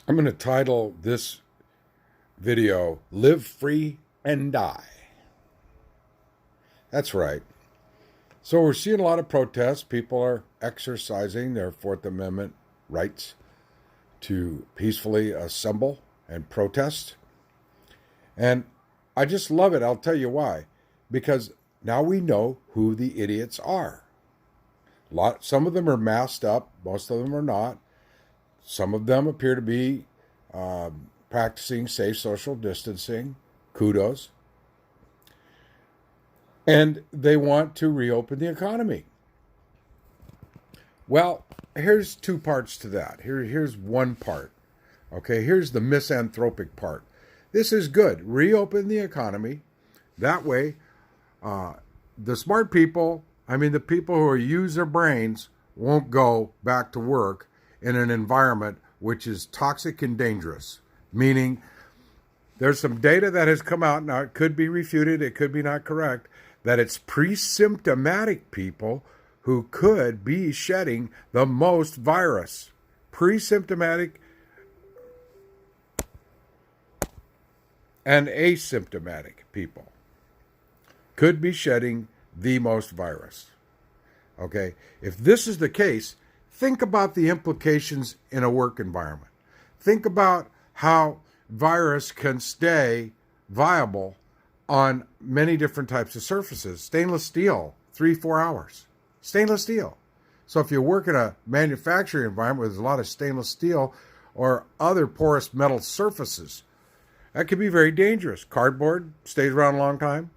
I'm going to title this video, Live Free and Die. That's right. So we're seeing a lot of protests. People are exercising their Fourth Amendment rights to peacefully assemble and protest. And I just love it. I'll tell you why. Because now we know who the idiots are. Some of them are masked up. Most of them are not. Some of them appear to be practicing safe social distancing. Kudos. And they want to reopen the economy. Well, here's two parts to that. Here's one part. Okay, here's the misanthropic part. This is good. Reopen the economy. That way, the smart people, the people who use their brains, won't go back to work in an environment which is toxic and dangerous. Meaning, there's some data that has come out, now it could be refuted, it could be not correct, that it's pre-symptomatic people who could be shedding the most virus. Pre-symptomatic and asymptomatic people could be shedding the most virus. Okay? If this is the case, think about the implications in a work environment. Think about how virus can stay viable on many different types of surfaces. Stainless steel, 3-4 hours. Stainless steel. So if you work in a manufacturing environment where there's a lot of stainless steel or other porous metal surfaces, that can be very dangerous. Cardboard stays around a long time.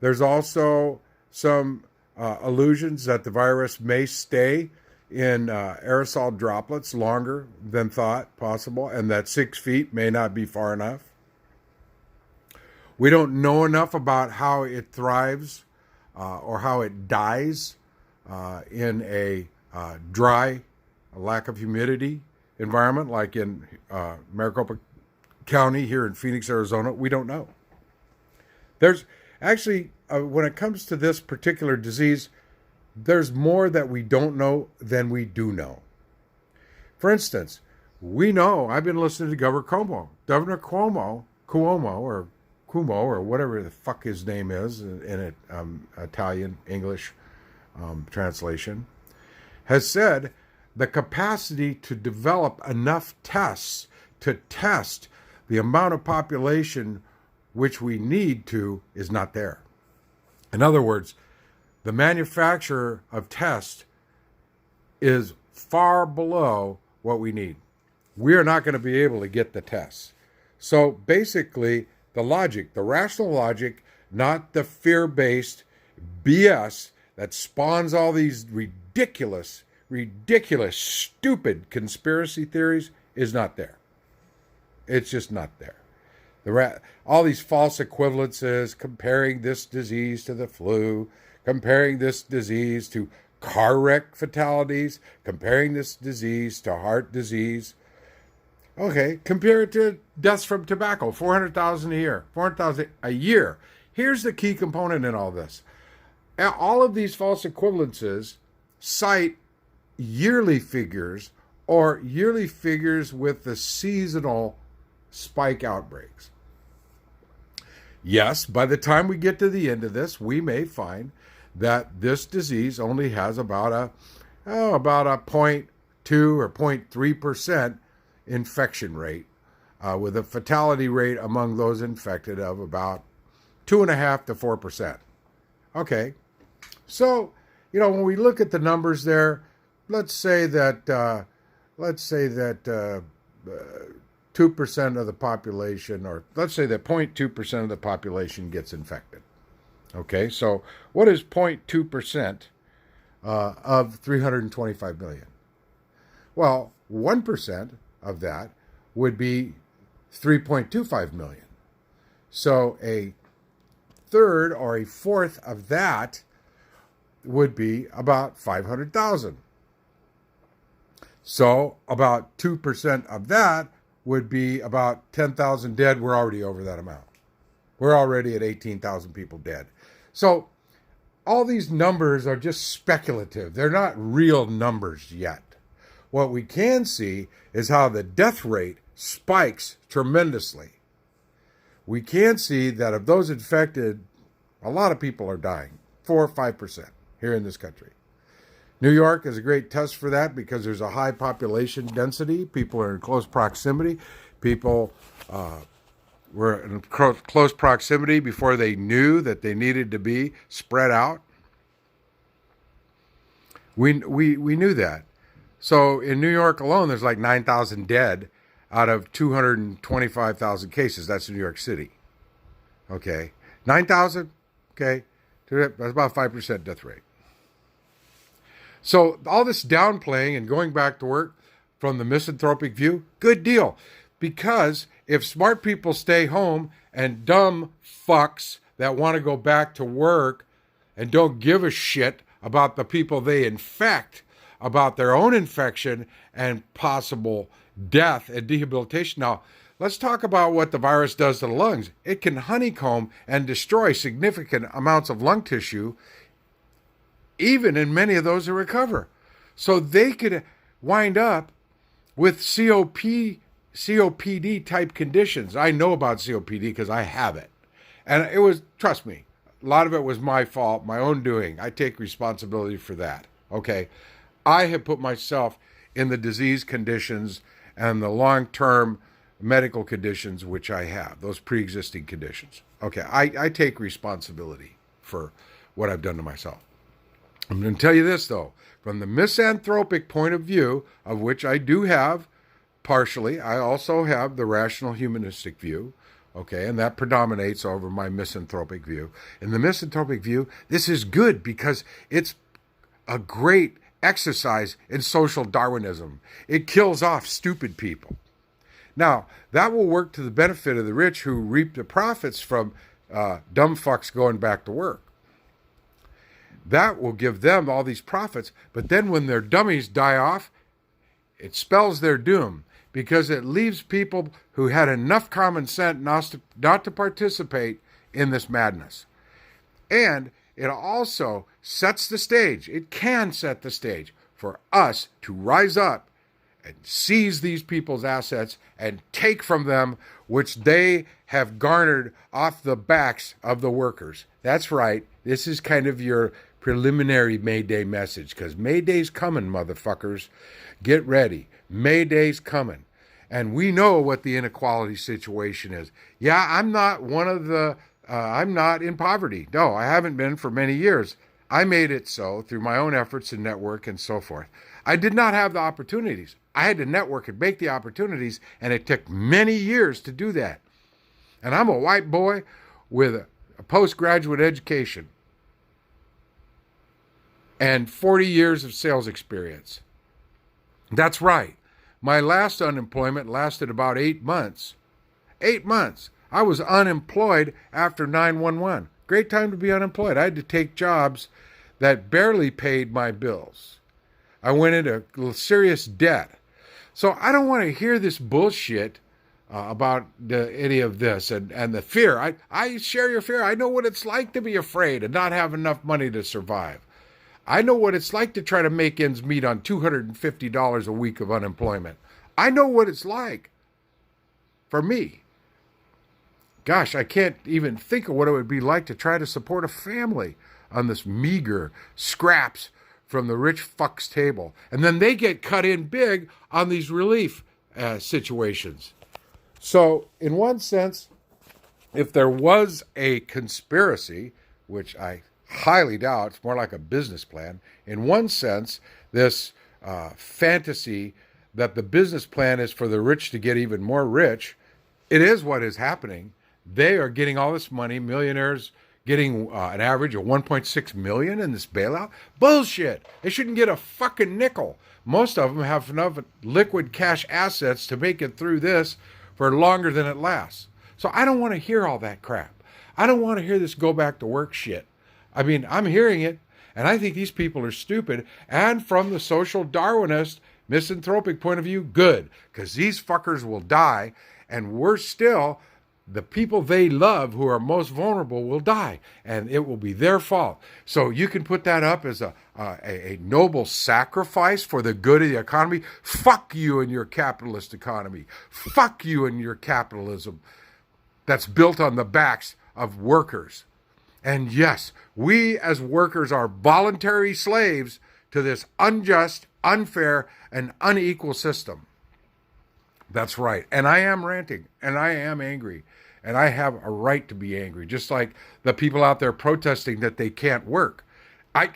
There's also some illusions that the virus may stay in aerosol droplets longer than thought possible, and that 6 feet may not be far enough. We don't know enough about how it thrives or how it dies in a dry, lack of humidity environment like in Maricopa County here in Phoenix, Arizona. We don't know. There's actually, when it comes to this particular disease, there's more that we don't know than we do know. For instance, we know, I've been listening to Governor Cuomo, or whatever the fuck his name is in Italian, English translation, has said the capacity to develop enough tests to test the amount of population which we need to is not there. In other words, the manufacturer of tests is far below what we need. We are not going to be able to get the tests. So basically, the rational logic, not the fear-based BS that spawns all these ridiculous, stupid conspiracy theories, is not there. It's just not there. All these false equivalences, comparing this disease to the flu, comparing this disease to car wreck fatalities, comparing this disease to heart disease. Okay, compare it to deaths from tobacco, 400,000 a year, 400,000 a year. Here's the key component in all this. All of these false equivalences cite yearly figures or yearly figures with the seasonal spike outbreaks. Yes, by the time we get to the end of this, we may find that this disease only has about a 0.2 or 0.3% infection rate, with a fatality rate among those infected of about 2.5 to 4%. Okay, so when we look at the numbers there, let's say that 2% of the population, or let's say that 0.2% of the population gets infected. Okay, so what is 0.2% of 325 million? Well, 1% of that would be 3.25 million. So a third or a fourth of that would be about 500,000. So about 2% of that would be about 10,000 dead. We're already over that amount. We're already at 18,000 people dead. So all these numbers are just speculative. They're not real numbers yet. What we can see is how the death rate spikes tremendously. We can see that of those infected, a lot of people are dying, 4 or 5% here in this country. New York is a great test for that because there's a high population density. People are in close proximity. People were in close proximity before they knew that they needed to be spread out. We knew that. So in New York alone, there's like 9,000 dead out of 225,000 cases. That's in New York City. Okay. 9,000? Okay. That's about 5% death rate. So all this downplaying and going back to work from the misanthropic view, good deal. Because if smart people stay home and dumb fucks that want to go back to work and don't give a shit about the people they infect, about their own infection and possible death and debilitation. Now, let's talk about what the virus does to the lungs. It can honeycomb and destroy significant amounts of lung tissue, even in many of those who recover. So they could wind up with COPD type conditions. I know about COPD because I have it. And it was, trust me, a lot of it was my fault, my own doing. I take responsibility for that. Okay. I have put myself in the disease conditions and the long-term medical conditions which I have, those pre-existing conditions. Okay, I take responsibility for what I've done to myself. I'm going to tell you this, though. From the misanthropic point of view, of which I do have partially, I also have the rational humanistic view, okay, and that predominates over my misanthropic view. In the misanthropic view, this is good because it's a great exercise in social Darwinism. It kills off stupid people. Now, that will work to the benefit of the rich who reap the profits from dumb fucks going back to work. That will give them all these profits, but then when their dummies die off, it spells their doom because it leaves people who had enough common sense not to participate in this madness. And it also sets the stage. It can set the stage for us to rise up and seize these people's assets and take from them which they have garnered off the backs of the workers. That's right. This is kind of your preliminary May Day message because May Day's coming, motherfuckers. Get ready. May Day's coming. And we know what the inequality situation is. Yeah, I'm not I'm not in poverty. No, I haven't been for many years. I made it so through my own efforts and network and so forth. I did not have the opportunities. I had to network and make the opportunities, and it took many years to do that. And I'm a white boy with a postgraduate education and 40 years of sales experience. That's right. My last unemployment lasted about 8 months. 8 months. I was unemployed after 9/11. Great time to be unemployed. I had to take jobs that barely paid my bills. I went into serious debt. So I don't want to hear this bullshit about any of this and the fear. I share your fear. I know what it's like to be afraid and not have enough money to survive. I know what it's like to try to make ends meet on $250 a week of unemployment. I know what it's like for me. Gosh, I can't even think of what it would be like to try to support a family on this meager scraps from the rich fuck's table. And then they get cut in big on these relief situations. So in one sense, if there was a conspiracy, which I highly doubt, it's more like a business plan. In one sense, this fantasy that the business plan is for the rich to get even more rich, it is what is happening. They are getting all this money, millionaires getting an average of 1.6 million in this bailout. Bullshit. They shouldn't get a fucking nickel. Most of them have enough liquid cash assets to make it through this for longer than it lasts. So I don't want to hear all that crap. I don't want to hear this go back to work shit. I mean, I'm hearing it, and I think these people are stupid. And from the social Darwinist, misanthropic point of view, good, because these fuckers will die, and worse still, the people they love who are most vulnerable will die, and it will be their fault. So you can put that up as a noble sacrifice for the good of the economy. Fuck you and your capitalist economy. Fuck you and your capitalism that's built on the backs of workers. And yes, we as workers are voluntary slaves to this unjust, unfair, and unequal system. That's right. And I am ranting, and I am angry, and I have a right to be angry, just like the people out there protesting that they can't work. I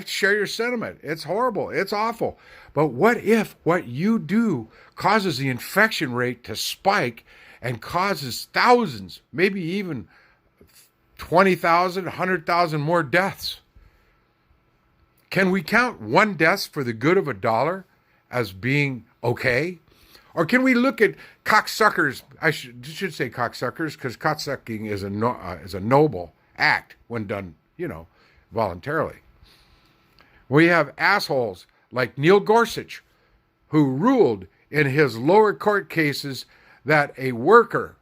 share your sentiment. It's horrible. It's awful. But what if what you do causes the infection rate to spike and causes thousands, maybe even 20,000, 100,000 more deaths? Can we count one death for the good of a dollar as being okay? Or can we look at cocksuckers? I should say cocksuckers, because cocksucking is a noble act when done, voluntarily. We have assholes like Neil Gorsuch, who ruled in his lower court cases that a worker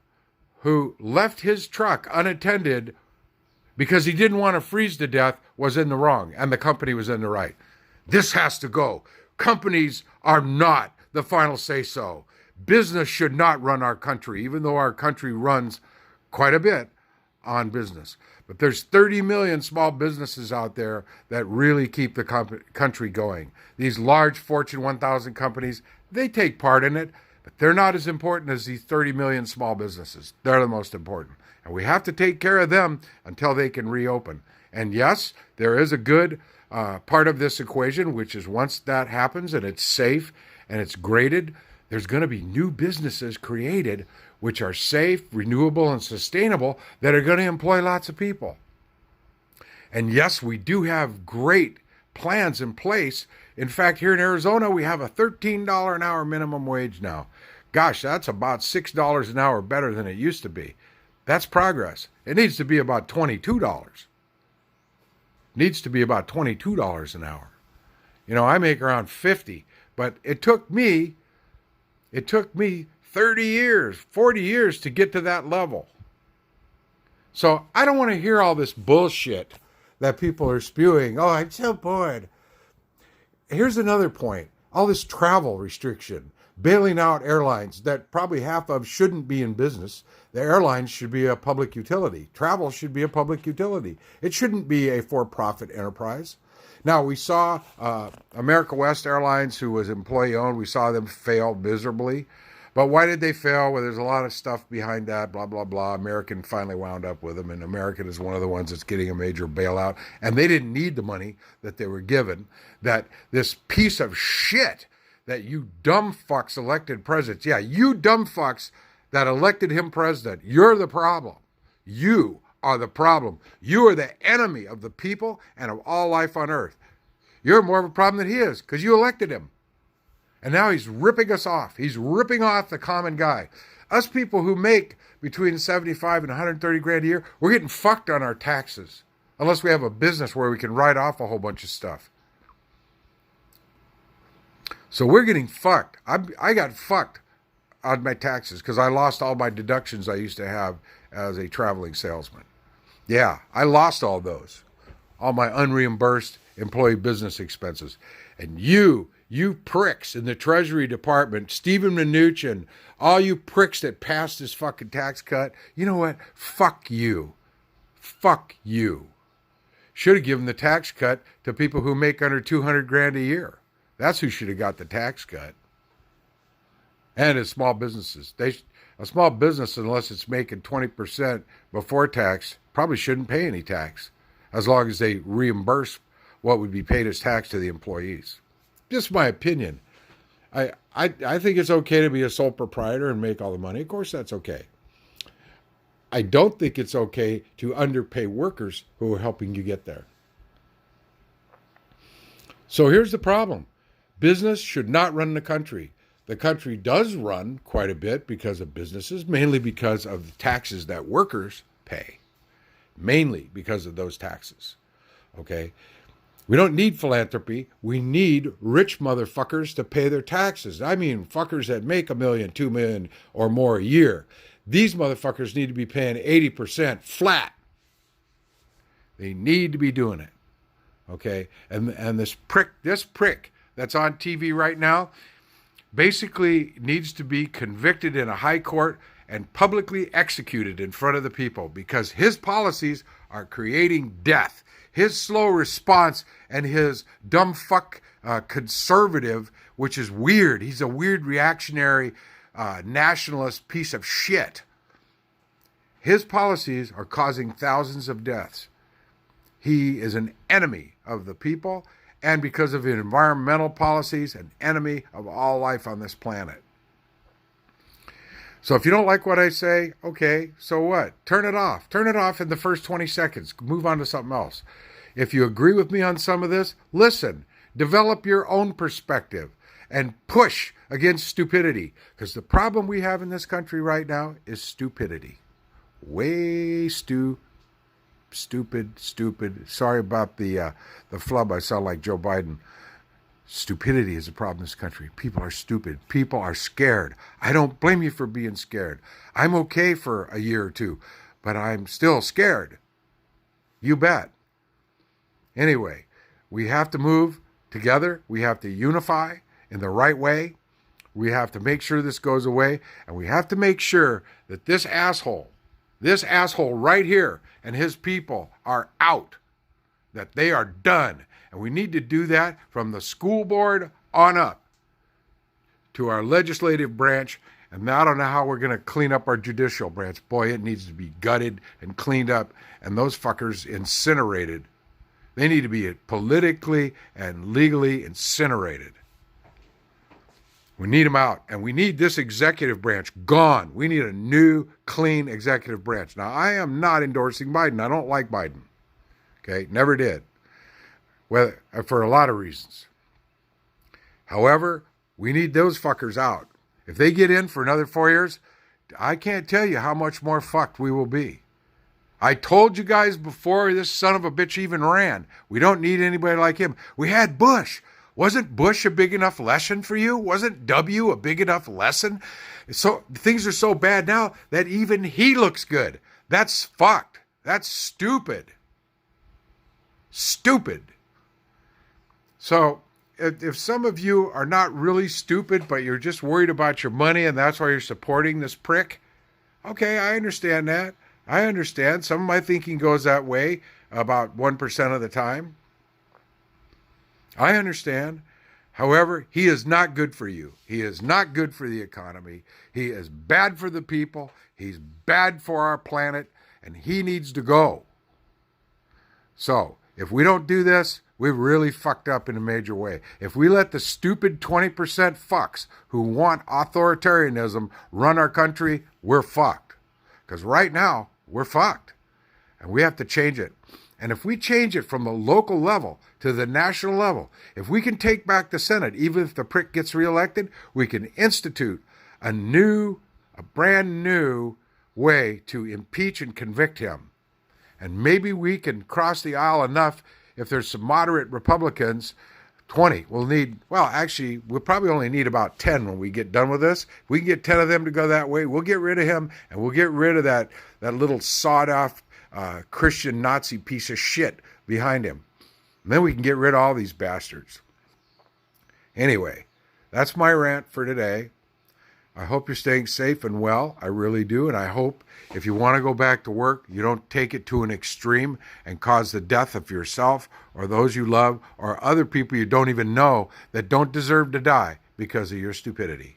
who left his truck unattended because he didn't want to freeze to death was in the wrong, and the company was in the right. This has to go. Companies are not the final say-so. Business should not run our country, even though our country runs quite a bit on business. But there's 30 million small businesses out there that really keep the country going. These large Fortune 1000 companies, they take part in it, but they're not as important as these 30 million small businesses. They're the most important. And we have to take care of them until they can reopen. And yes, there is a good part of this equation, which is once that happens and it's safe and it's graded, there's going to be new businesses created which are safe, renewable, and sustainable that are going to employ lots of people. And yes, we do have great plans in place. In fact, here in Arizona, we have a $13 an hour minimum wage now. Gosh, that's about $6 an hour better than it used to be. That's progress. It needs to be about $22. Needs to be about $22 an hour. I make around 50, but it took me 30 years, 40 years to get to that level. So I don't want to hear all this bullshit that people are spewing. Oh, I'm so bored. Here's another point. All this travel restriction, bailing out airlines that probably half of shouldn't be in business. The airlines should be a public utility. Travel should be a public utility. It shouldn't be a for-profit enterprise. Now, we saw America West Airlines, who was employee-owned, we saw them fail miserably. But why did they fail? Well, there's a lot of stuff behind that, blah, blah, blah. American finally wound up with them, and American is one of the ones that's getting a major bailout. And they didn't need the money that they were given. That this piece of shit that you dumb fucks elected presidents, yeah, you dumb fucks that elected him president, you're the problem. You are the problem. You are the enemy of the people and of all life on earth. You're more of a problem than he is, because you elected him. And now he's ripping us off. He's ripping off the common guy. Us people who make between 75 and 130 grand a year, we're getting fucked on our taxes. Unless we have a business where we can write off a whole bunch of stuff. So we're getting fucked. I got fucked on my taxes because I lost all my deductions I used to have as a traveling salesman. Yeah, I lost all those. All my unreimbursed employee business expenses. And you pricks in the Treasury Department, Stephen Mnuchin, all you pricks that passed this fucking tax cut, you know what? Fuck you. Fuck you. Should have given the tax cut to people who make under 200 grand a year. That's who should have got the tax cut. And it's small businesses. A small business, unless it's making 20% before tax, probably shouldn't pay any tax, as long as they reimburse what would be paid as tax to the employees. Just my opinion. I think it's okay to be a sole proprietor and make all the money. Of course, that's okay. I don't think it's okay to underpay workers who are helping you get there. So here's the problem. Business should not run the country. The country does run quite a bit because of businesses, mainly because of the taxes that workers pay. Mainly because of those taxes. Okay? We don't need philanthropy. We need rich motherfuckers to pay their taxes. I mean, fuckers that make $1 million, $2 million or more a year. These motherfuckers need to be paying 80% flat. They need to be doing it. Okay? And this prick that's on TV right now basically needs to be convicted in a high court and publicly executed in front of the people because his policies are creating death. His slow response and his dumb fuck conservative, which is weird. He's a weird reactionary nationalist piece of shit. His policies are causing thousands of deaths. He is an enemy of the people, and because of his environmental policies, an enemy of all life on this planet. So if you don't like what I say, okay, so what? Turn it off. Turn it off in the first 20 seconds. Move on to something else. If you agree with me on some of this, listen. Develop your own perspective and push against stupidity. Because the problem we have in this country right now is stupidity. Way stupid. Sorry about the flub. I sound like Joe Biden. Stupidity is a problem in this country. People are stupid. People are scared. I don't blame you for being scared. I'm okay for a year or two, but I'm still scared. You bet. Anyway, we have to move together. We have to unify in the right way. We have to make sure this goes away, and we have to make sure that this asshole right here and his people are out, that they are done. And we need to do that from the school board on up to our legislative branch. And I don't know how we're going to clean up our judicial branch. Boy, it needs to be gutted and cleaned up, and those fuckers incinerated. They need to be politically and legally incinerated. We need them out, and we need this executive branch gone. We need a new, clean executive branch. Now, I am not endorsing Biden. I don't like Biden. Okay, never did. Well, for a lot of reasons. However, we need those fuckers out. If they get in for another 4 years, I can't tell you how much more fucked we will be. I told you guys before this son of a bitch even ran. We don't need anybody like him. We had Bush. Wasn't Bush a big enough lesson for you? Wasn't W a big enough lesson? So things are so bad now that even he looks good. That's fucked. That's stupid. Stupid. So if some of you are not really stupid, but you're just worried about your money and that's why you're supporting this prick, okay, I understand that. I understand. Some of my thinking goes that way about 1% of the time. I understand. However, he is not good for you. He is not good for the economy. He is bad for the people. He's bad for our planet, and he needs to go. So, if we don't do this, we've really fucked up in a major way. If we let the stupid 20% fucks who want authoritarianism run our country, we're fucked. Because right now, we're fucked. And we have to change it. And if we change it from the local level to the national level, if we can take back the Senate, even if the prick gets reelected, we can institute a brand new way to impeach and convict him. And maybe we can cross the aisle enough if there's some moderate Republicans, 20. We'll probably only need about 10 when we get done with this. If we can get 10 of them to go that way, we'll get rid of him, and we'll get rid of that little sawed-off Christian Nazi piece of shit behind him. And then we can get rid of all these bastards. Anyway, that's my rant for today. I hope you're staying safe and well. I really do. And I hope if you want to go back to work, you don't take it to an extreme and cause the death of yourself or those you love or other people you don't even know that don't deserve to die because of your stupidity.